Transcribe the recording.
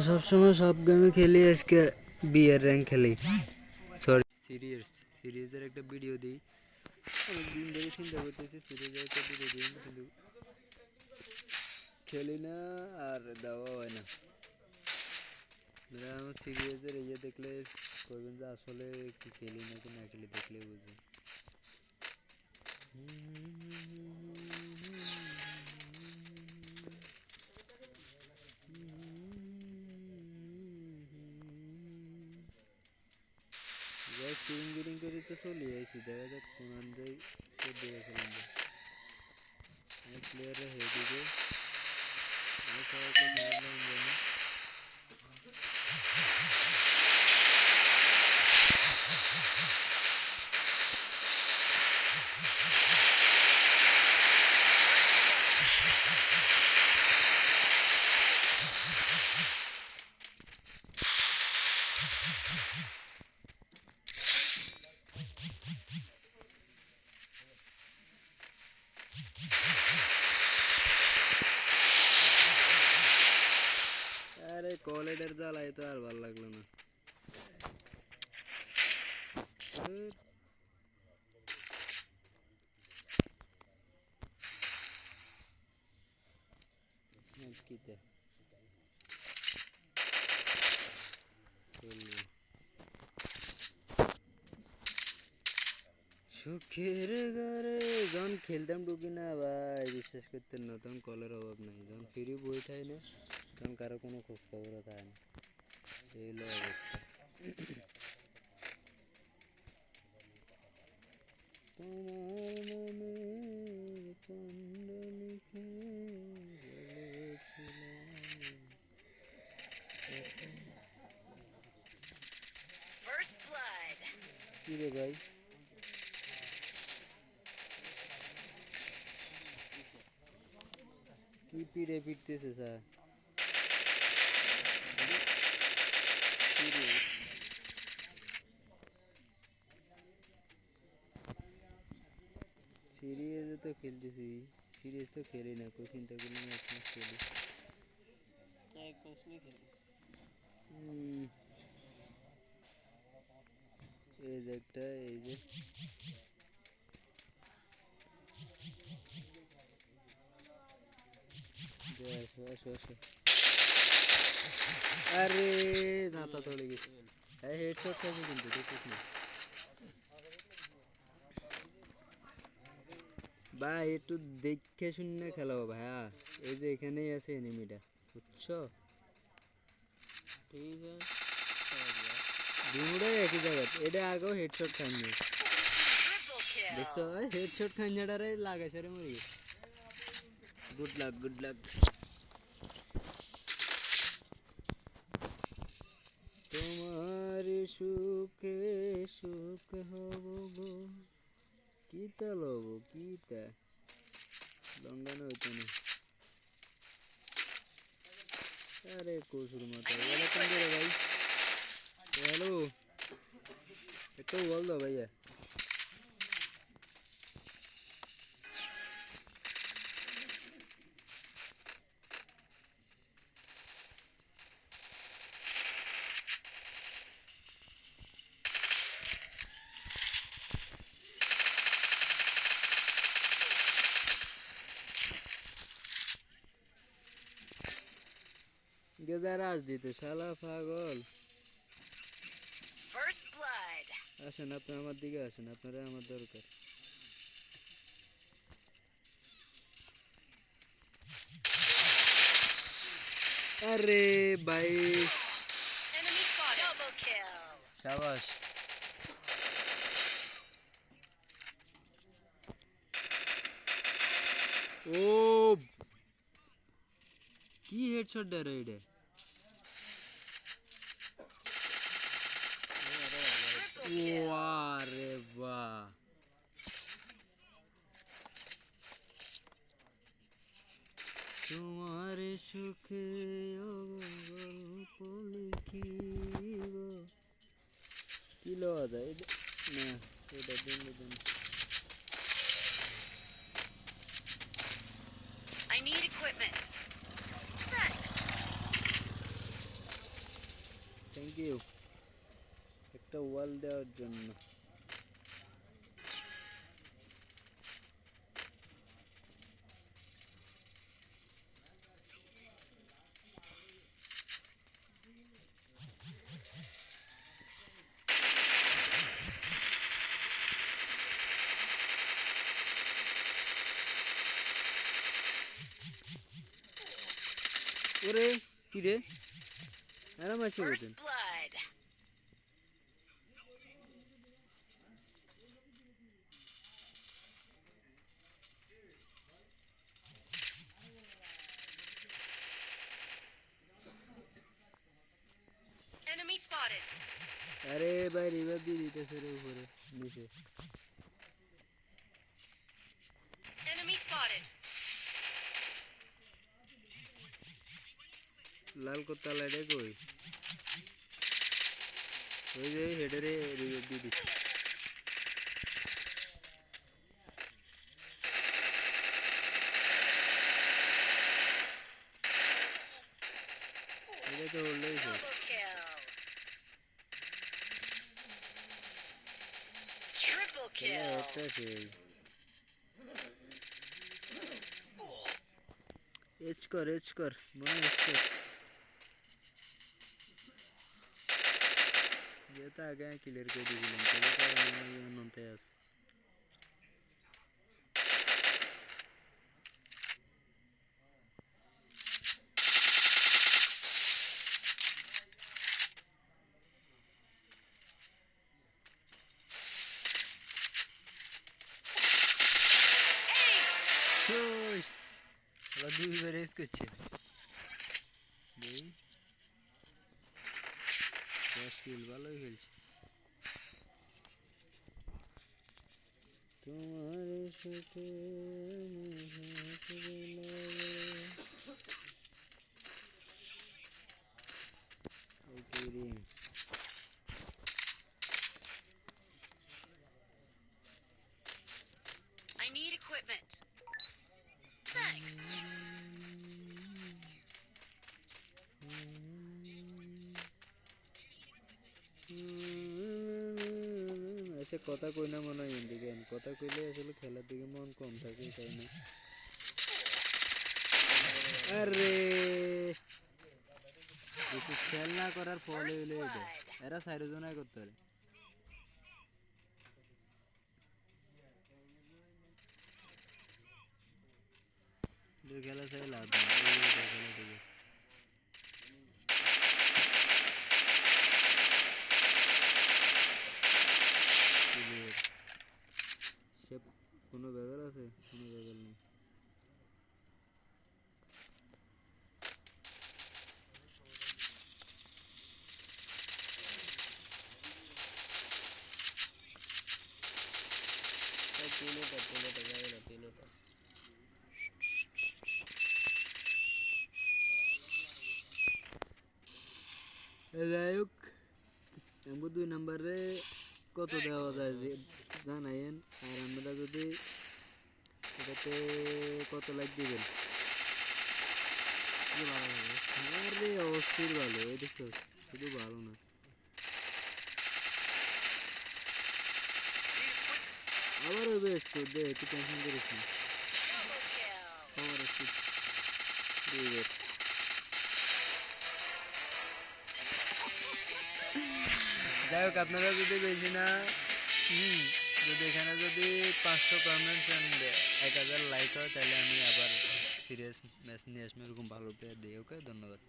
সবসময় সব গেমে খেলি, আজকে বিয়ের র্যাঙ্ক খেলি। সরি, সিরিজের একটা ভিডিও দিই। অনেকদিন ধরে চিন্তা করতেছি সিরিজের একটা ভিডিও দিই, কিন্তু খেলি না আর দেওয়া হয় না। আমার সিরিজের ইয়ে দেখলে করবেন যে আসলে কি খেলি নাকি না খেলি, দেখলে বুঝবেন। কিরিং বিরিং করে তো চলে আইসি, দেখা যাক কোন আন্দাই তো দিয়ে খেলেন যায়। প্লেয়াররা হেদিকে সবাইকে খেলাম জানি। আরে কলেডের জ্বালাই তো আর ভাল লাগলো না। সুখের ঘরে যখন খেলতাম ঢুকি না ভাই, বিশ্বাস করতেন না, তখন কলের অভাব নাই। যখন ফ্রি বই থাকে না, তখন কারো কোনো খোঁজ খবরও থাকে না। এই হলো অবস্থা। তোমার নামে চন্দ্র লিখে কি রে ভাই, কি পিড়ে পিটতেছে স্যার? সিরিয়াসে তো খেলতেছি, সিরিয়াস তো খেলি না, কোই চিন্তা করলাম এখন খেলি। এই যে একটা, এই যে আসো আসো আসো। আরে দাঁতা চলে গেছে। হ্যাঁ, হেডশট খাইছে কিন্তু দেখিস না ভাই, একটু দেখে শুনে খেলাও ভাইয়া। এই যে এখানেই আছে এনিমিটা, বুঝছো? ঠিক আছে, দুটাই একই জায়গা। এটা আগেও হেডশট খাইনি, দেখছো? হেডশট খাইনাটারে লাগাইছে রে মরি। Good luck, good luck. তোমার সুখে সুখ হব গো, কিতা লব কিতা লঙ্গানো হইতো না। আরে কসুর মাথা বলে কোন রে ভাই? হ্যালো, একটু বল দাও ভাইয়া। গেদা রাজ দিতে শালা পাগল। আসেন, আপনি আমার দিকে আসেন, আপনারা আমার দরকার। আরে ভাই, শাবাশ। ও কি হেডশট দে রে এটা! আরে বাহ, তোমার সুখে গল্প লিখিব। কি লওয়া যায় না, এটা দিন দিন। কেউ একটা ওয়াল দেওয়ার জন্য। ওরে কি রে, আরাম আছে First বলতেন। blood. Enemy spotted. আরে ভাই রিভাইভ দিয়ে দিতেছে রে উপরে নিচে। Enemy spotted. লাল কোতালা রে কই, ওই যে হেডারে রিভাইভ দিয়ে দিচ্ছে। এটা তো হলেই সব। Double kill. Triple খেলা kill. একটা সেই এজ কর মনে এজ কর। যেহেতু আগে ক্লিয়ার করে দিয়েছিলাম তবে তার নন্তে আছে। ওরা দুইবার এজ করছে। দেই 10 কিল ভালোই খেলছে। তোমার সাথে I need equipment. Thanks. আচ্ছা কথা কই না মনে হয় ইন্ডিকেন, কথা কইলে আসলে খেলার দিকে মন কম থাকে তাই না। আরে বেশি খেল না করার ফলে হইলো এটা, এরা চারজনাই করতে পারে। খেলা চাই লাভ নেই, খেলা ঠিক আছে। সে কোনো বেজাল আছে, কোনো বেজাল নেই। যাই হোক এমন 2 নম্বরে কত দেওয়া যায় জানাইন, আর আমরা যদি এটাতে কত লাইক দিবেন ভালো হবে। আরে অস্থির ভালো, এই দেখছো শুধু ভালো না, আবার ওই একটু দে, একটু টেনশন করিস না। Double kill. খবর একটু যাই হোক আপনারা যদি বেশি না যদি এখানে যদি 500 কমেন্টস অ্যান্ড 1000 লাইক হয় তাহলে আমি আবার সিরিয়াস ম্যাচ নিয়ে আসবো, এরকম ভালো প্লেয়ার দিয়ে। ওকে ধন্যবাদ।